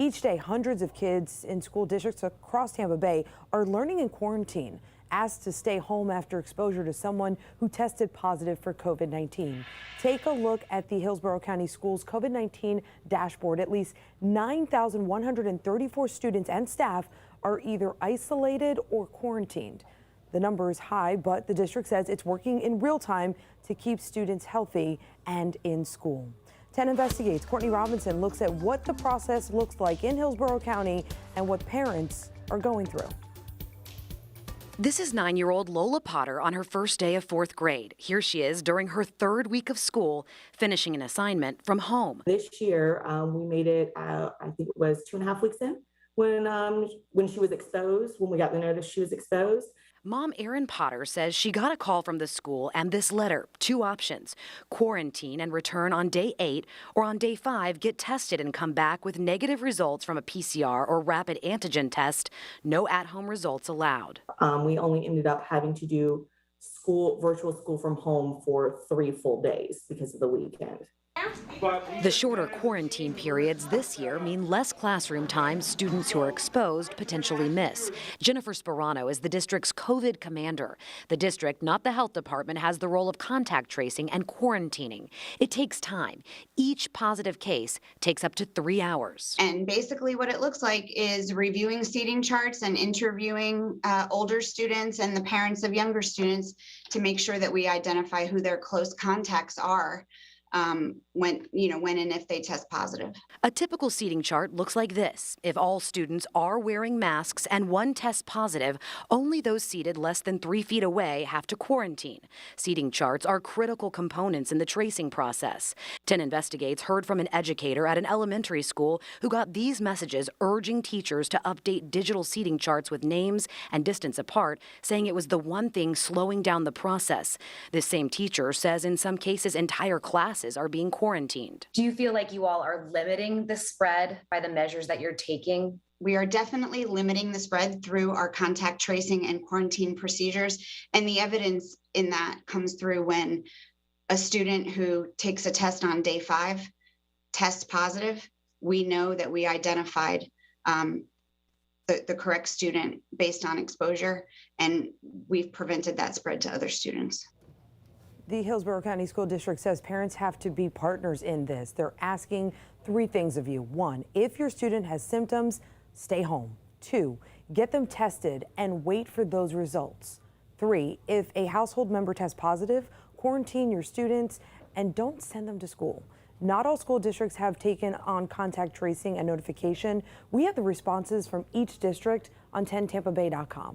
Each day, hundreds of kids in school districts across Tampa Bay are learning in quarantine, asked to stay home after exposure to someone who tested positive for COVID-19. Take a look at the Hillsborough County Schools COVID-19 dashboard. At least 9,134 students and staff are either isolated or quarantined. The number is high, but the district says it's working in real time to keep students healthy and in school. 10 Investigates. Courtney Robinson looks at what the process looks like in Hillsborough County and what parents are going through. This is 9-year-old Lola Potter on her first day of 4th grade. Here she is during her 3rd week of school, finishing an assignment from home. This year, we made it, I think it was 2.5 weeks in when she was exposed, when we got the notice she was exposed. Mom Erin Potter says she got a call from the school and this letter, 2 options: quarantine and return on day 8, or on day 5, get tested and come back with negative results from a PCR or rapid antigen test. No at-home results allowed. We only ended up having to do virtual school from home for 3 full days because of the weekend. The shorter quarantine periods this year mean less classroom time students who are exposed potentially miss. Jenniferspirano is the district's COVID commander. The district, not the health department, has the role of contact tracing and quarantining. It takes time. Each positive case takes up to 3 hours. And basically what it looks like is reviewing seating charts and interviewing older students and the parents of younger students to make sure that we identify who their close contacts are. When and if they test positive. A typical seating chart looks like this. If all students are wearing masks and one tests positive, only those seated less than 3 feet away have to quarantine. Seating charts are critical components in the tracing process. 10 Investigates heard from an educator at an elementary school who got these messages urging teachers to update digital seating charts with names and distance apart, saying it was the one thing slowing down the process. This same teacher says in some cases entire classes are being quarantined. Do you feel like you all are limiting the spread by the measures that you're taking? We are definitely limiting the spread through our contact tracing and quarantine procedures. And the evidence in that comes through when a student who takes a test on day 5 tests positive. We know that we identified the correct student based on exposure, and we've prevented that spread to other students. The Hillsborough County School District says parents have to be partners in this. They're asking 3 things of you. 1, if your student has symptoms, stay home. 2, get them tested and wait for those results. 3, if a household member tests positive, quarantine your students and don't send them to school. Not all school districts have taken on contact tracing and notification. We have the responses from each district on 10tampabay.com.